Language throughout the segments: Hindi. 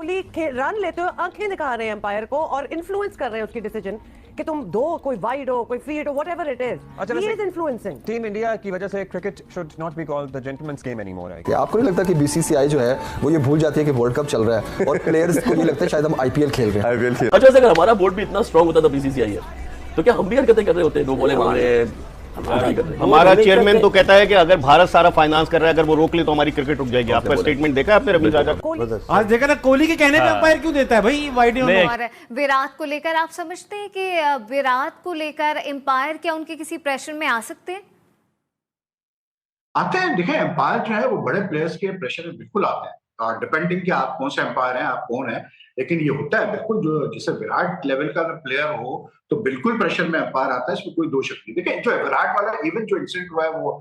कोहली रन लेते हुए आंखें दिखा रहे हैं अंपायर को और इन्फ्लुएंस कर रहे हैं उसकी डिसीजन कि तुम दो, कोई वाइड हो, कोई फील्ड हो, whatever it is, he is influencing. Team India की वजह से cricket should not be called the gentleman's game anymore. आपको नहीं लगता कि बीसीसीआई जो है वो ये भूल जाती है कि वर्ल्ड कप चल रहा है और प्लेयर्स को ये लगता है शायद हम आईपीएल खेल रहे हैं? अच्छा, अगर हमारा बोर्ड भी इतना स्ट्रांग होता था बीसीसीआई है, तो क्या हम भी हरकतें कर रहे होते? दो बॉले मार रहे हैं, हमारा चेयरमैन तो कहता है कि अगर भारत सारा फाइनेंस कर रहा है, अगर वो रोक ले तो हमारी क्रिकेट रुक जाएगी। आपका स्टेटमेंट देखा है आपने रविंद्र राजा? आज देखा ना, कोहली के कहने पे अंपायर क्यों देता है भाई वाइड? और विराट को लेकर आप समझते हैं कि विराट को लेकर अंपायर क्या उनके किसी प्रेशर में आ सकते हैं? आते हैं। देखें, अंपायर जो है वो बड़े प्लेयर्स के प्रेशर में बिल्कुल आते हैं, डिपेंडिंग कि आप कौन से अंपायर हैं, आप कौन है। लेकिन ये होता है बिल्कुल, जो जैसे विराट लेवल का अगर प्लेयर हो तो बिल्कुल प्रेशर में अंपायर आता है, इसमें कोई दो शक नहीं। देखिए, जो विराट वाला इवन जो इंसिडेंट हुआ है वो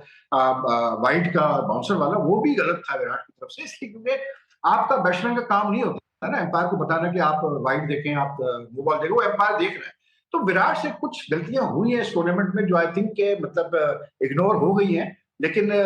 वाइड का बाउंसर वाला, वो भी गलत था विराट की तरफ से, इसलिए क्योंकि आपका बैट्समैन का काम नहीं होता है ना अंपायर को बताना कि आप वाइड देखें, आप नो बॉल देखें, वो अंपायर देख रहे हैं। तो विराट से कुछ गलतियां हुई हैं इस टूर्नामेंट में जो आई थिंक के मतलब इग्नोर हो गई हैं। लेकिन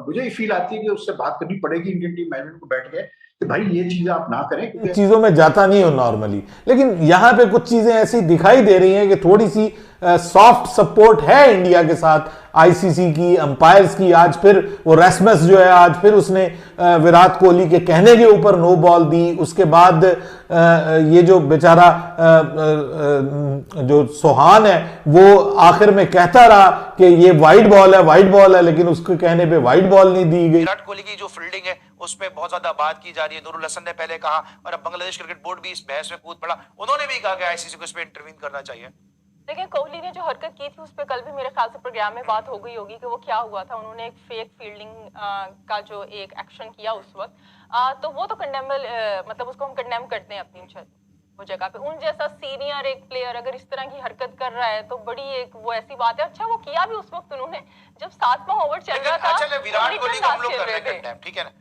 मुझे फील आती है कि उससे बात करनी पड़ेगी इंडियन टीम मैनेजमेंट को बैठ के कि भाई ये चीजें आप ना करें। चीजों में जाता नहीं हो नॉर्मली, लेकिन यहाँ पे कुछ चीजें ऐसी दिखाई दे रही हैं कि थोड़ी सी सॉफ्ट सपोर्ट है इंडिया के साथ आईसीसी की, अंपायर्स की। आज फिर वो रेस्मस जो है, आज फिर उसने विराट कोहली के कहने के ऊपर नो बॉल दी। उसके बाद ये जो बेचारा जो सोहान है वो आखिर में कहता रहा कि ये वाइड बॉल है, वाइड बॉल है, लेकिन उसके कहने पे वाइड बॉल नहीं दी गई। विराट कोहली की जो फील्डिंग है उस पर बहुत ज्यादा बात की जा रही है। नूरुल हसन ने पहले कहा और अब बांग्लादेश क्रिकेट बोर्ड भी इस बहस में कूद पड़ा। उन्होंने भी कहा कि आईसीसी को इस पर इंटरवीन करना चाहिए। देखिए, कोहली ने जो हरकत की थी उस पर कल भी मेरे ख्याल से प्रोग्राम में बात हो गई होगी कि वो क्या हुआ था। उन्होंने एक फेक फील्डिंग का जो एक एक्शन किया उस वक्त, तो वो तो कंडेमेबल, मतलब उसको हम कंडेम करते हैं अपनी वो जगह पे। उन जैसा सीनियर एक प्लेयर अगर इस तरह की हरकत कर रहा है तो बड़ी एक वो ऐसी बात है। अच्छा, वो किया भी उस वक्त उन्होंने जब 7वां ओवर चल रहा था। अच्छा, विराट कोहली को हम लोग कर रहे हैं कंडेम, ठीक है ना।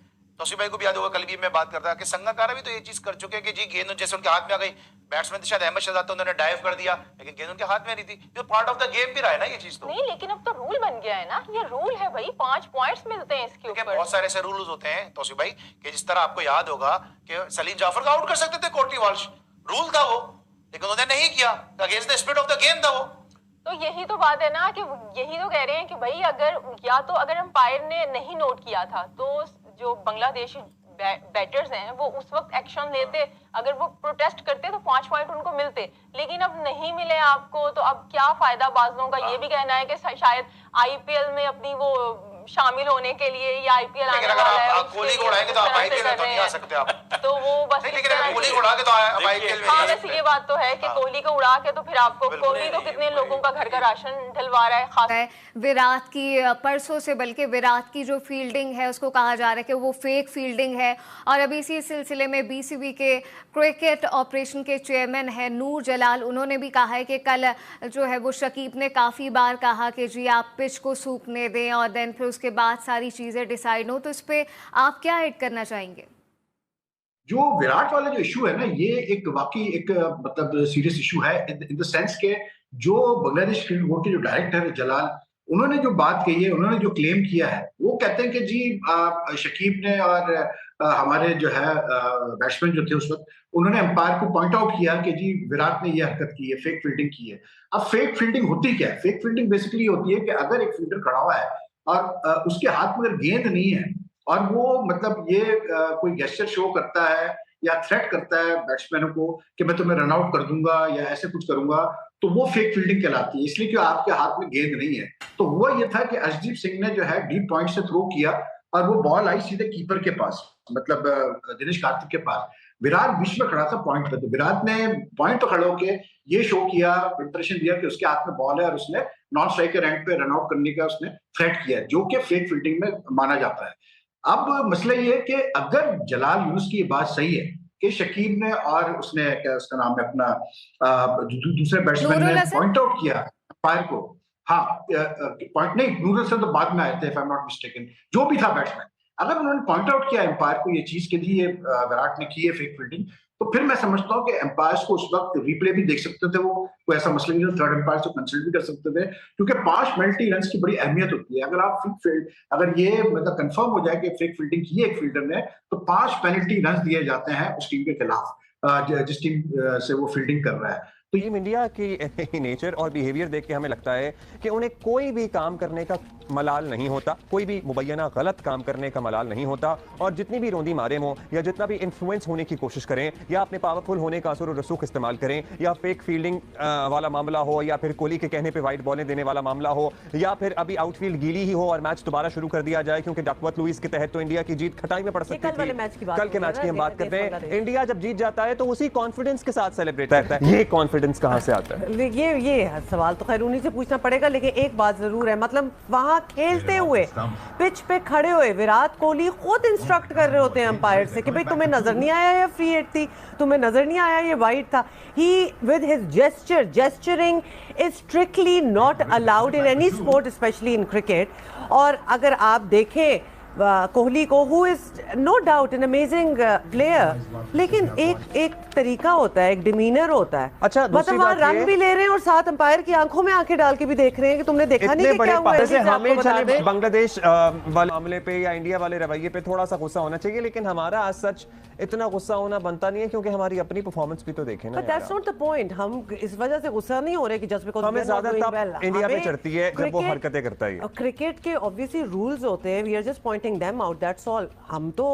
तौसीफ भाई को भी याद होगा, कल भी मैं बात करता कि संगकारा भी तो ये चीज कर चुके हैं कि जी गेंद जैसे उनके हाथ में आ गई, बैट्समैन शायद अहमद शहजाद तो उन्होंने डाइव कर दिया, लेकिन गेंद उनके हाथ में नहीं थी। जो पार्ट ऑफ द गेम भी रहा है ना ये चीज तो नहीं, लेकिन अब तो रूल बन गया है ना, ये रूल है भाई, 5 पॉइंट्स मिलते हैं इसके ऊपर। बहुत सारे ऐसे रूल्स होते हैं तौसीफ भाई कि जिस तरह आपको याद होगा कि सलीम जाफर का आउट कर सकते थे कोर्टनी वॉल्श, रूल था वो, लेकिन उन्होंने नहीं किया, against the spirit of the game था वो। तो यही तो बात है ना कि यही तो कह रहे हैं कि भाई अगर या तो अगर अंपायर ने नहीं नोट किया था तो जो बांग्लादेशी बैटर्स हैं वो उस वक्त एक्शन लेते, अगर वो प्रोटेस्ट करते तो 5 पॉइंट उनको मिलते, लेकिन अब नहीं मिले आपको, तो अब क्या फायदा बाजों का। ये भी कहना है कि शायद आईपीएल में अपनी वो शामिल होने के लिए या आईपीएल आने वाला है, कोहली को उड़ाएंगे तो आप आईपीएल में तो नहीं आ सकते आप। तो वो बस कोहली को उड़ा के तो आप आईपीएल में हाँ, वैसे ये बात तो है कि कोहली को उड़ा के तो फिर आपको कोहली तो कितने लोगों का घर का राशन ढलवा रहा है। खास विराट की परसों से, बल्कि विराट की जो फील्डिंग है उसको कहा जा रहा है कि वो फेक फील्डिंग है। और अभी इसी सिलसिले में बीसीबी के क्रिकेट ऑपरेशन के चेयरमैन है नूर जलाल, उन्होंने भी कहा है कि कल जो है वो शकीब ने काफ़ी बार कहा कि जी आप पिच को सूखने दें और देन फिर उसके बाद सारी चीज़ें डिसाइड हो। तो इस पर आप क्या ऐड करना चाहेंगे? जो विराट वाला जो इशू है ना, ये एक वाकई एक मतलब सीरियस इशू है इन द सेंस के जो बांग्लादेश क्रिकेट बोर्ड के जो डायरेक्टर है जलाल, उन्होंने जो बात कही है, उन्होंने जो क्लेम किया है, वो कहते हैं कि जी शकीब ने और हमारे जो है बैट्समैन जो थे उस वक्त, उन्होंने अंपायर को पॉइंट आउट किया कि जी विराट ने ये हरकत की है, फेक फील्डिंग की है। अब फेक फील्डिंग होती क्या है? फेक फील्डिंग बेसिकली होती है कि अगर एक फील्डर खड़ा हुआ है और उसके हाथ में अगर गेंद नहीं है और वो मतलब ये कोई गेस्चर शो करता है या थ्रेट करता है बैट्समैनों को कि मैं तुम्हें रन आउट कर दूंगा या ऐसे कुछ करूंगा, तो वो फेक फील्डिंग कहलाती है, इसलिए कि आपके हाथ में गेंद नहीं है। तो हुआ ये था कि अर्शदीप सिंह ने जो है डीप पॉइंट से थ्रो किया और वो बॉल आई सीधे कीपर के पास, मतलब दिनेश कार्तिक के पास। विराट बीच में खड़ा था पॉइंट पे, तो विराट ने पॉइंट पर खड़े होकर ये शो किया, इंप्रेशन दिया कि उसके हाथ में बॉल है और उसने नॉन स्ट्राइकर एंड पे रन आउट करने का उसने थ्रेट किया, जो कि फेक फील्डिंग में माना जाता है। अब मसला ये है कि अगर जलाल यूनुस की बात सही है कि शकीब ने और उसने क्या उसका नाम है अपना दूसरे बैट्समैन ने पॉइंट आउट किया अंपायर को, हाँ पॉइंट नहीं, नूरुल हसन तो बाद में आए थे if I am not mistaken, जो भी था बैट्समैन, अगर उन्होंने पॉइंट आउट किया अंपायर को ये चीज के लिए विराट ने की है फेक फील्डिंग, तो फिर मैं समझता हूँ कि एम्पायर्स को उस वक्त रिप्ले भी देख सकते थे, वो कोई ऐसा मसला नहीं, थर्ड एम्पायर से कंसल्ट भी कर सकते थे, क्योंकि 5 पेनल्टी रन की बड़ी अहमियत होती है। अगर आप अगर ये मतलब कंफर्म हो जाए कि फेक फील्डिंग की है एक फील्डर ने, तो 5 पेनल्टी रन दिए जाते हैं उस टीम के खिलाफ जिस टीम से वो फील्डिंग कर रहा है। तो टीम इंडिया की नेचर और बिहेवियर देख के हमें लगता है कि उन्हें कोई भी काम करने का मलाल नहीं होता, कोई भी मुबैना गलत काम करने का मलाल नहीं होता, और जितनी भी रोंदी मारे हों या जितना भी इन्फ्लुएंस होने की कोशिश करें या अपने पावरफुल होने का असर और रसूख इस्तेमाल करें, या फेक फील्डिंग वाला मामला हो, या फिर कोहली के कहने पे वाइट बॉलें देने वाला मामला हो, या फिर अभी आउटफील्ड गीली ही हो और मैच दोबारा शुरू कर दिया जाए, क्योंकि डकवर्थ लुईस के तहत तो इंडिया की जीत खटाई में पड़ सकती थी। कल के मैच की हम बात करते हैं। इंडिया जब जीत जाता है तो उसी कॉन्फिडेंस के साथ सेलिब्रेट करता है। ये कॉन्फिडेंस कहां से आता है? ये सवाल तो खैर उन्हीं से पूछना पड़ेगा, लेकिन एक बात जरूर है, मतलब वहां खेलते हुए पिच पे खड़े हुए विराट कोहली खुद इंस्ट्रक्ट कर रहे होते हैं अंपायर से कि भाई तुम्हें नजर नहीं आया ये फ्री हिट थी, तुम्हें नजर नहीं आया ये वाइड था। He with his gesturing is strictly not allowed in any sport, specially in cricket. और अगर आप देखें कोहली को, who is no doubt an amazing player, लेकिन एक तरीका होता है, एक डिमीनर होता है। अच्छा, मतलब वहाँ रन भी ले रहे हैं और साथ अंपायर की आंखों में आंखें डाल के भी देख रहे हैं कि तुमने देखा नहीं कि क्या हुआ है। हमें बांग्लादेश वाले मामले पे या इंडिया वाले रवैये पे थोड़ा सा गुस्सा होना चाहिए, लेकिन हमारा आज सच इतना गुस्सा होना बनता नहीं है, क्योंकि हमारी अपनी परफॉर्मेंस भी तो देखें ना। But that's not the point. हम इस वजह से गुस्सा नहीं हो रहे कि जस्ट बिकॉज़ हमें ज्यादा तब इंडिया पे चढ़ती है जब वो हरकतें करता है। क्रिकेट के ऑब्वियसली रूल्स होते हैं, we are just pointing them out, that's all. हम तो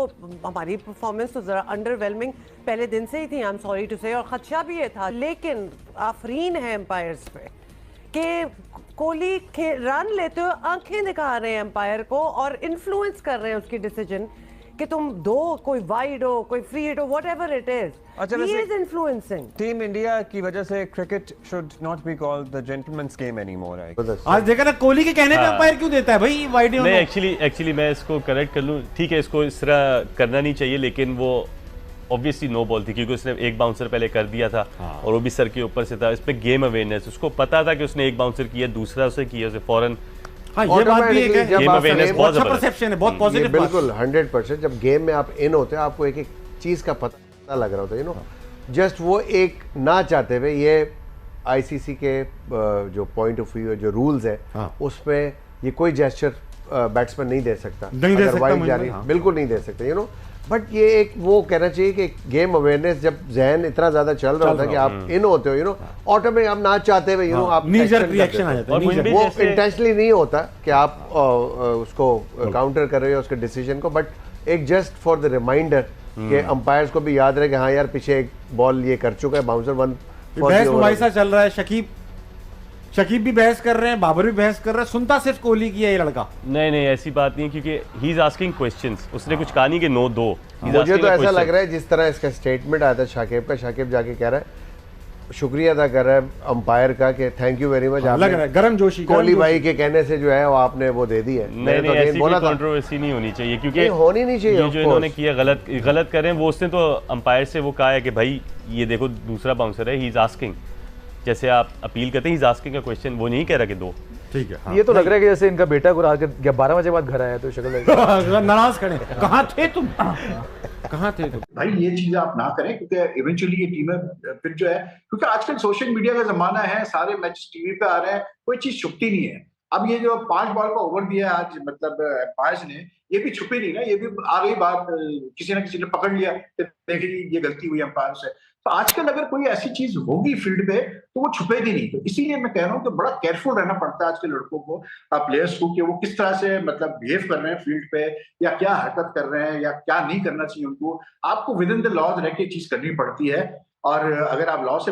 हमारी परफॉर्मेंस तो जरा अंडरवेलमिंग पहले दिन से ही थी, आई एम सॉरी टू से, और खदशा भी ये था, लेकिन आफरीन है एम्पायर्स पे कि कोहली रन लेते हुए आंखें दिखा रहे हैं एम्पायर को और इन्फ्लुएंस कर रहे हैं उसकी डिसीजन कि तुम दो, कोई वाइड हो, कोई फ्री हिट हो, व्हाटएवर इट इज। अच्छा, he is influencing. Team India की वजह से cricket should not be called the gentleman's game anymore. आज देखा ना कोहली के कहने पे अंपायर क्यों देता है भाई वाइड? नहीं, एक्चुअली मैं इसको करेक्ट कर लूं, ठीक है, इसको इस तरह करना नहीं चाहिए, लेकिन वो ऑब्वियसली नो बॉल थी, क्योंकि उसने एक बाउंसर पहले कर दिया था और वो भी सर के ऊपर से था। इस पे गेम अवेयरनेस, उसको पता था कि उसने एक बाउंसर किया, दूसरा उसे किया, उसे फौरन। हाँ, ये बात भी है कि गेम अवेयरनेस बहुत अच्छा परसेप्शन है, बहुत पॉजिटिव। बिल्कुल 100%। जब गेम में आप इन होते हैं, आपको एक एक चीज का पता लग रहा होता है, यू नो, जस्ट वो एक ना चाहते हुए, ये आईसीसी के जो पॉइंट ऑफ व्यू, जो रूल्स है, उसमें ये कोई जेस्चर बैट्समैन नहीं दे सकता, बिल्कुल नहीं दे सकता, यू नो। बट ये एक वो कहना चाहिए कि गेम अवेयरनेस, जब जहन इतना ज्यादा चल रहा होता है कि आप इन होते हो, यू नो, ऑटोमेटिक आप ना चाहते हुए, यू नो, आप रिएक्शन आ जाता है। वो इंटेंशनली नहीं होता कि आप उसको काउंटर कर रहे हो उसके डिसीजन को, बट एक जस्ट फॉर द रिमाइंडर कि अंपायर्स को भी याद रहे कि हाँ यार पीछे एक बॉल ये कर चुका है, बाउंसर वन। बहस चल रहा है, शकीब भी बहस कर रहे हैं, बाबर भी बहस कर रहे हैं, सुनता सिर्फ कोहली की है ये लड़का। नहीं, ऐसी बात नहीं, क्योंकि ही इज आस्किंग क्वेश्चंस, उसने कुछ कहा नहीं कि नो दो। मुझे तो ऐसा लग रहा है जिस तरह इसका स्टेटमेंट आया था शाकिब का, शाकिब जाके कह रहा है, शुक्रिया अदा कर रहा है अंपायर का कि थैंक यू वेरी मच, गरम जोशी कोहली भाई के कहने से जो है वो आपने वो दे दी है। नहीं, ऐसी कोई कंट्रोवर्सी नहीं होनी चाहिए, क्योंकि होनी नहीं चाहिए। जो इन्होंने किया गलत करें, वो उसने तो अंपायर से वो कहा है कि भाई ये देखो दूसरा बाउंसर है, ही इज आस्किंग, जैसे आप अपील करते हैं, he is asking a question, वो नहीं कह रहा कि दो। ठीक है, हाँ। ये तो लग रहा है कि जैसे इनका बेटा को रात के 12 बजे बाद घर आया तो शक्ल नाराज खड़े, कहाँ थे तुम, कहाँ थे तुम? भाई ये चीज आप ना करें, क्योंकि इवेंचुअली ये टीमें फिर जो है, क्योंकि आजकल सोशल मीडिया का जमाना है, सारे मैच टीवी पे आ रहे हैं, कोई चीज छुपती नहीं है। अब ये जो 5 बॉल का ओवर दिया आज, मतलब एम्पायर्स ने, ये भी छुपी नहीं ना, ये भी आ गई बात, किसी ना किसी ने पकड़ लिया, देखिए ये गलती हुई एम्पायर से। तो आजकल अगर कोई ऐसी चीज होगी फील्ड पे तो वो छुपेगी नहीं। तो इसीलिए मैं कह रहा हूँ कि बड़ा केयरफुल रहना पड़ता है आज के लड़कों को, प्लेयर्स को, कि वो किस तरह से मतलब बिहेव कर रहे हैं फील्ड पे, या क्या हरकत कर रहे हैं, या क्या नहीं करना चाहिए उनको। आपको विद इन द लॉज रह के चीज करनी पड़ती है, और अगर आप लॉ से